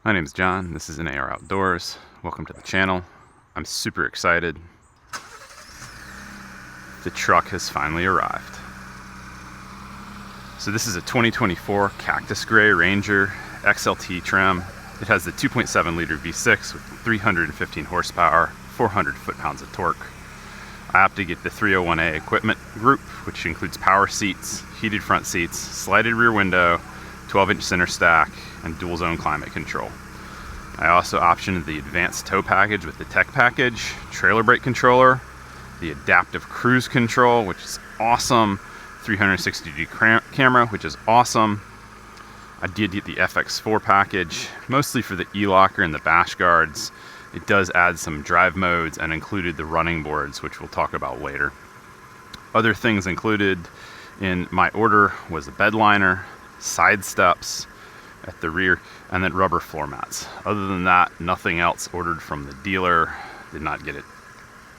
My name is John. This is NAR Outdoors. Welcome to the channel. I'm super excited. The truck has finally arrived. So this is a 2024 Cactus Gray Ranger XLT trim. It has the 2.7 liter V6 with 315 horsepower, 400 foot-pounds of torque. I opted to get the 301A equipment group, which includes power seats, heated front seats, slided rear window, 12-inch center stack, and dual zone climate control. I also optioned the advanced tow package with the tech package, trailer brake controller, the adaptive cruise control, which is awesome, 360-degree camera, which is awesome. I did get the FX4 package, mostly for the e-locker and the bash guards. It does add some drive modes and included the running boards, which we'll talk about later. Other things included in my order was a bed liner, side steps at the rear, and then rubber floor mats. Other than that, nothing else ordered from the dealer. Did not get a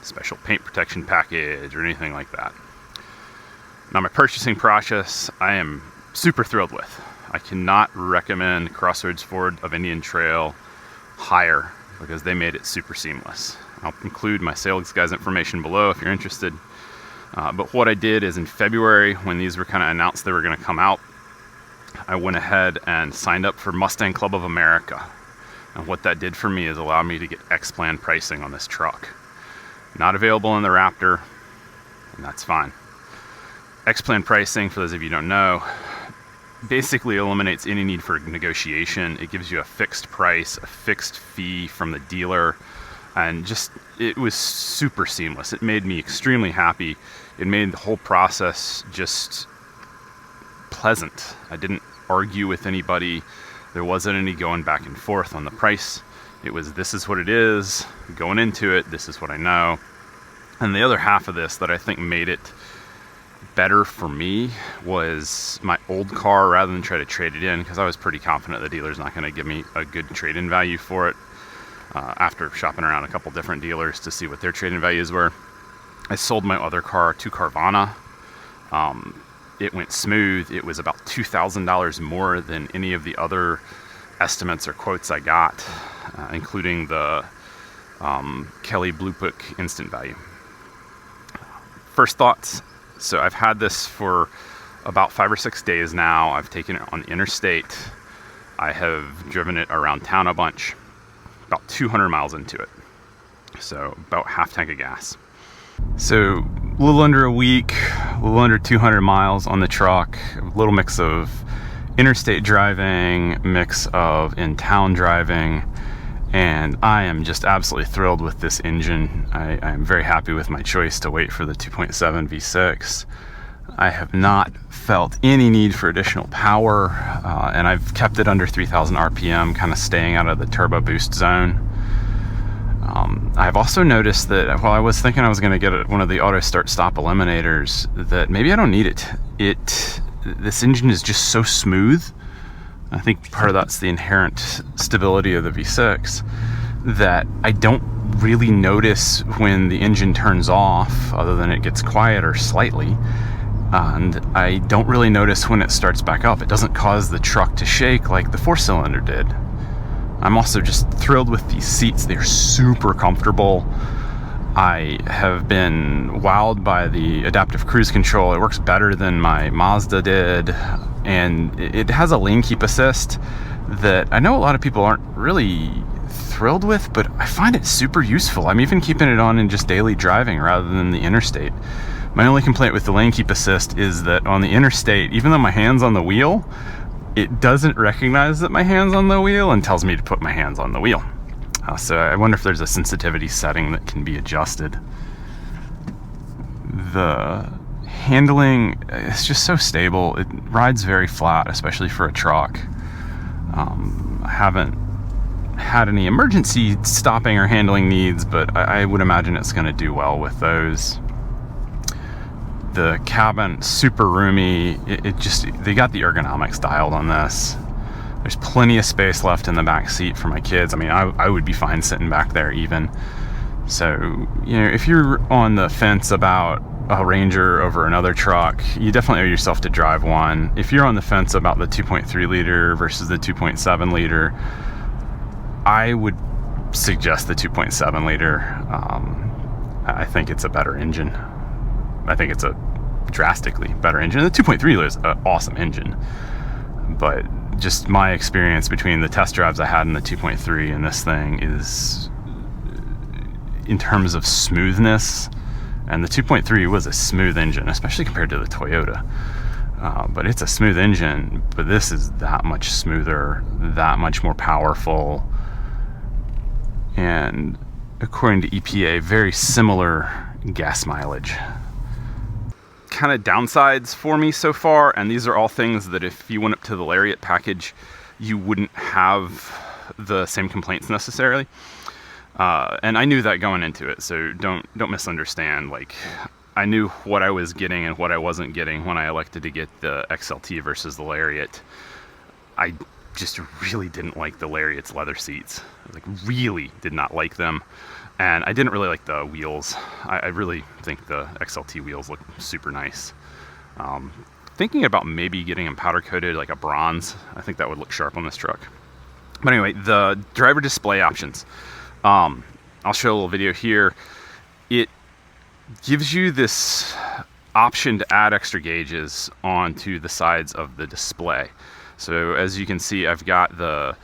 special paint protection package or anything like that. Now, my purchasing process, I am super thrilled with. I cannot recommend Crossroads Ford of Indian Trail higher because they made it super seamless. I'll include my sales guy's information below if you're interested. But what I did is in February, when these were kind of announced they were going to come out, I went ahead and signed up for Mustang Club of America. And what that did for me is allow me to get X-Plan pricing on this truck. Not available in the Raptor, and that's fine. X-Plan pricing, for those of you who don't know, basically eliminates any need for negotiation. It gives you a fixed price, a fixed fee from the dealer, and just, it was super seamless. It made me extremely happy. It made the whole process just pleasant. I didn't argue with anybody. There wasn't any going back and forth on the price. It was, this is what it is, going into it, this is what I know. And the other half of this that I think made it better for me was my old car, rather than try to trade it in, because I was pretty confident the dealer's not going to give me a good trade-in value for it. After shopping around a couple different dealers to see what their trade-in values were, I sold my other car to Carvana. It went smooth. It was about $2,000 more than any of the other estimates or quotes I got, including the Kelly Blue Book instant value. First thoughts. So I've had this for about 5 or 6 days now. I've taken it on the interstate. I have driven it around town a bunch, about 200 miles into it. So about half tank of gas. So a little under a week, a little under 200 miles on the truck, a little mix of interstate driving, mix of in-town driving, and I am just absolutely thrilled with this engine. I am very happy with my choice to wait for the 2.7 V6. I have not felt any need for additional power, and I've kept it under 3,000 RPM, kind of staying out of the turbo boost zone. I've also noticed that while I was thinking I was going to get one of the auto start stop eliminators, that maybe I don't need it. This engine is just so smooth. I think part of that's the inherent stability of the V6, that I don't really notice when the engine turns off, other than it gets quieter slightly. And I don't really notice when it starts back up. It doesn't cause the truck to shake like the 4-cylinder did. I'm also just thrilled with these seats. They're super comfortable. I have been wowed by the adaptive cruise control. It works better than my Mazda did, and it has a lane keep assist that I know a lot of people aren't really thrilled with, but I find it super useful. I'm even keeping it on in just daily driving rather than the interstate. My only complaint with the lane keep assist is that on the interstate, even though my hand's on the wheel, it doesn't recognize that my hand's on the wheel and tells me to put my hands on the wheel. So I wonder if there's a sensitivity setting that can be adjusted. The handling is just so stable. It rides very flat, especially for a truck. I haven't had any emergency stopping or handling needs, but I would imagine it's going to do well with those. The cabin, super roomy. They got the ergonomics dialed on this. There's plenty of space left in the back seat for my kids. I mean, I would be fine sitting back there even. So, you know, if you're on the fence about a Ranger over another truck, you definitely owe yourself to drive one. If you're on the fence about the 2.3 liter versus the 2.7 liter, I would suggest the 2.7 liter. I think it's a better engine. I think it's a drastically better engine. The 2.3 liter is an awesome engine, but just my experience between the test drives I had in the 2.3 and this thing is, in terms of smoothness, and the 2.3 was a smooth engine, especially compared to the Toyota. But it's a smooth engine, but this is that much smoother, that much more powerful, and according to EPA, very similar gas mileage. Kind of downsides for me so far, and these are all things that if you went up to the Lariat package, you wouldn't have the same complaints necessarily. And I knew that going into it, so don't misunderstand. Like, I knew what I was getting and what I wasn't getting when I elected to get the XLT versus the Lariat. I just really didn't like the Lariat's leather seats. Like, really did not like them. And I didn't really like the wheels. I really think the XLT wheels look super nice. Thinking about maybe getting them powder coated like a bronze. I think that would look sharp on this truck. But anyway, the driver display options. I'll show a little video here. It gives you this option to add extra gauges onto the sides of the display. So as you can see, I've got the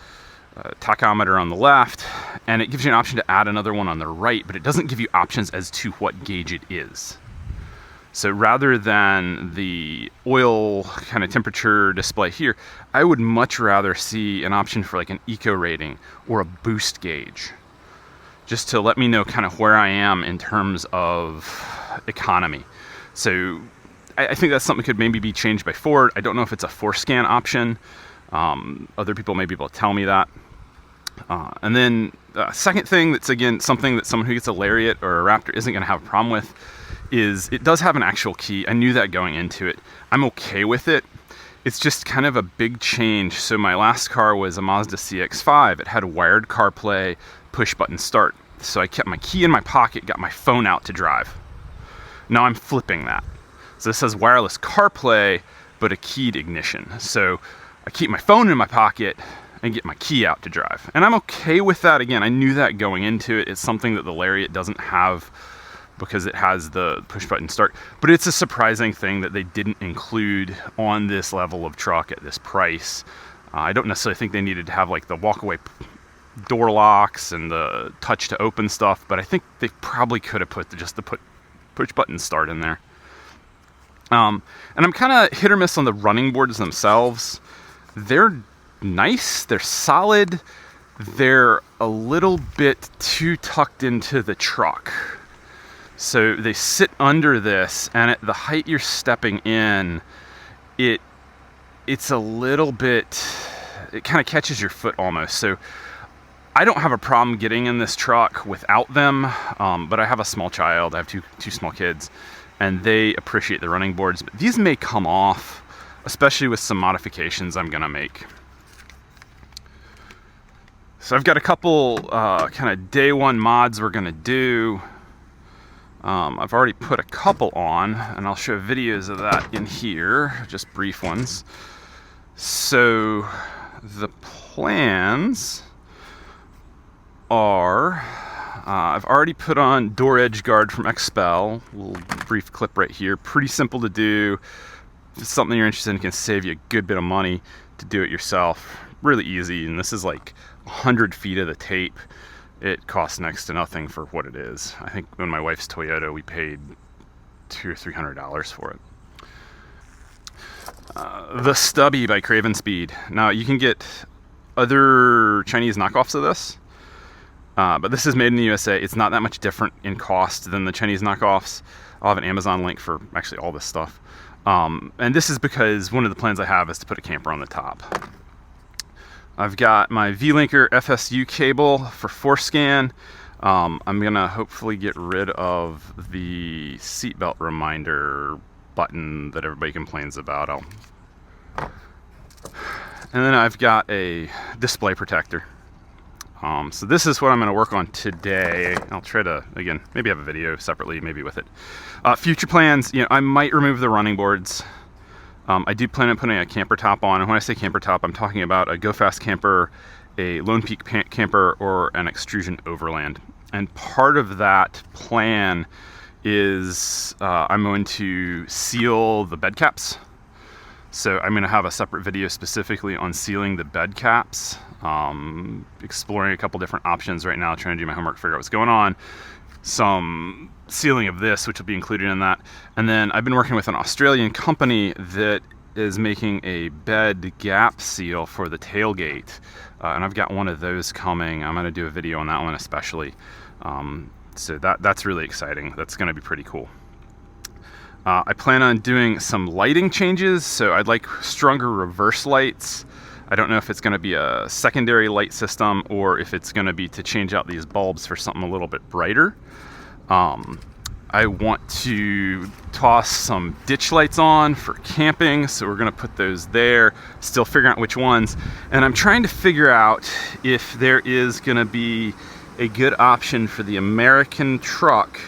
tachometer on the left, and it gives you an option to add another one on the right, but it doesn't give you options as to what gauge it is. So rather than the oil kind of temperature display here, I would much rather see an option for like an eco rating or a boost gauge, just to let me know kind of where I am in terms of economy. So I think that's something that could maybe be changed by Ford. I don't know if it's a force scan option. Other people may be able to tell me that. And then second thing that's, again, something that someone who gets a Lariat or a Raptor isn't going to have a problem with is it does have an actual key. I knew that going into it. I'm okay with it. It's just kind of a big change. So my last car was a Mazda CX-5. It had wired CarPlay, push button start. So I kept my key in my pocket, got my phone out to drive. Now I'm flipping that. So this says wireless CarPlay, but a keyed ignition. So I keep my phone in my pocket and get my key out to drive. And I'm okay with that. Again, I knew that going into it. It's something that the Lariat doesn't have because it has the push button start. But it's a surprising thing that they didn't include on this level of truck at this price. I don't necessarily think they needed to have like the walk-away door locks and the touch to open stuff, but I think they probably could have put just the push button start in there. And I'm kind of hit or miss on the running boards themselves. They're nice, they're solid, they're a little bit too tucked into the truck. So they sit under this, and at the height you're stepping in, it's a little bit, it kind of catches your foot almost. So I don't have a problem getting in this truck without them, but I have a small child, I have two small kids, and they appreciate the running boards. But these may come off, especially with some modifications I'm gonna make. So I've got a couple kind of day one mods we're gonna do. I've already put a couple on, and I'll show videos of that in here, just brief ones. So the plans are, I've already put on door edge guard from Expel, a little brief clip right here, pretty simple to do. If it's something you're interested in, it can save you a good bit of money to do it yourself. Really easy, and this is like 100 feet of the tape. It costs next to nothing for what it is. I think when my wife's Toyota, we paid $200 or $300 for it. The Stubby by Craven Speed. Now you can get other Chinese knockoffs of this, but this is made in the USA. It's not that much different in cost than the Chinese knockoffs. I'll have an Amazon link for actually all this stuff. And this is because one of the plans I have is to put a camper on the top. I've got my V-Linker FSU cable for force scan. I'm gonna hopefully get rid of the seatbelt reminder button that everybody complains about. And then I've got a display protector. So this is what I'm gonna work on today. I'll try to, again, maybe have a video separately, maybe with it. Future plans, I might remove the running boards. I do plan on putting a camper top on, and when I say camper top, I'm talking about a Go Fast camper a Lone Peak camper or an extrusion overland. And part of that plan is I'm going to seal the bed caps. So I'm going to have a separate video specifically on sealing the bed caps, exploring a couple different options right now, trying to do my homework, figure out what's going on. Some sealing of this, which will be included in that. And then I've been working with an Australian company that is making a bed gap seal for the tailgate. And I've got one of those coming. I'm going to do a video on that one especially. So that's really exciting. That's going to be pretty cool. I plan on doing some lighting changes, so I'd like stronger reverse lights. I don't know if it's going to be a secondary light system or if it's going to be to change out these bulbs for something a little bit brighter. I want to toss some ditch lights on for camping, so we're going to put those there, still figuring out which ones. And I'm trying to figure out if there is going to be a good option for the American truck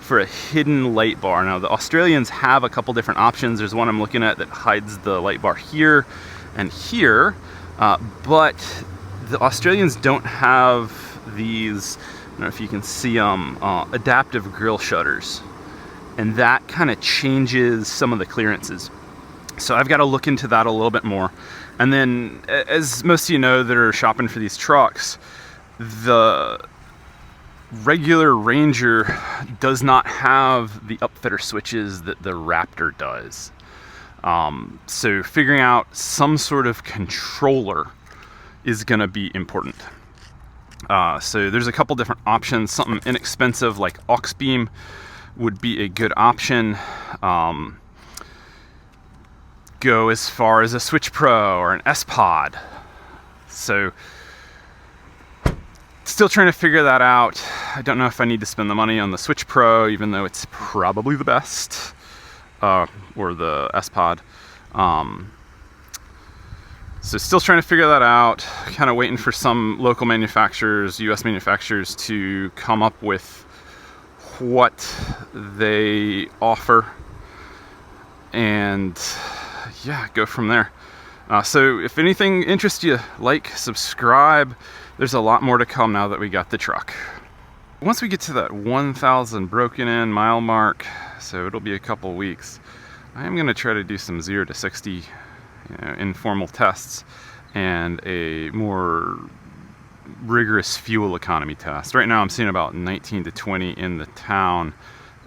for a hidden light bar. Now the Australians have a couple different options. There's one I'm looking at that hides the light bar here and here, but the Australians don't have these, I don't know if you can see them, adaptive grill shutters, and that kind of changes some of the clearances. So I've got to look into that a little bit more. And then, as most of you know that are shopping for these trucks, the regular Ranger does not have the upfitter switches that the Raptor does. So figuring out some sort of controller is going to be important. So there's a couple different options. Something inexpensive like aux beam would be a good option. Go as far as a Switch Pro or an S-Pod. So still trying to figure that out. I don't know if I need to spend the money on the Switch Pro, even though it's probably the best, or the S-Pod. So still trying to figure that out, kind of waiting for some local manufacturers, US manufacturers, to come up with what they offer, and yeah, go from there. So if anything interests you, like, subscribe. There's a lot more to come now that we got the truck. Once we get to that 1,000 broken in mile mark, so it'll be a couple weeks, I am going to try to do some 0 to 60 informal tests and a more rigorous fuel economy test. Right now I'm seeing about 19 to 20 in the town,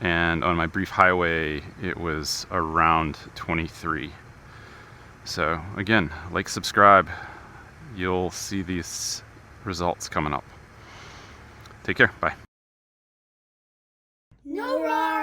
and on my brief highway it was around 23. So again, like, subscribe, you'll see these results coming up. Take care, bye. No ride.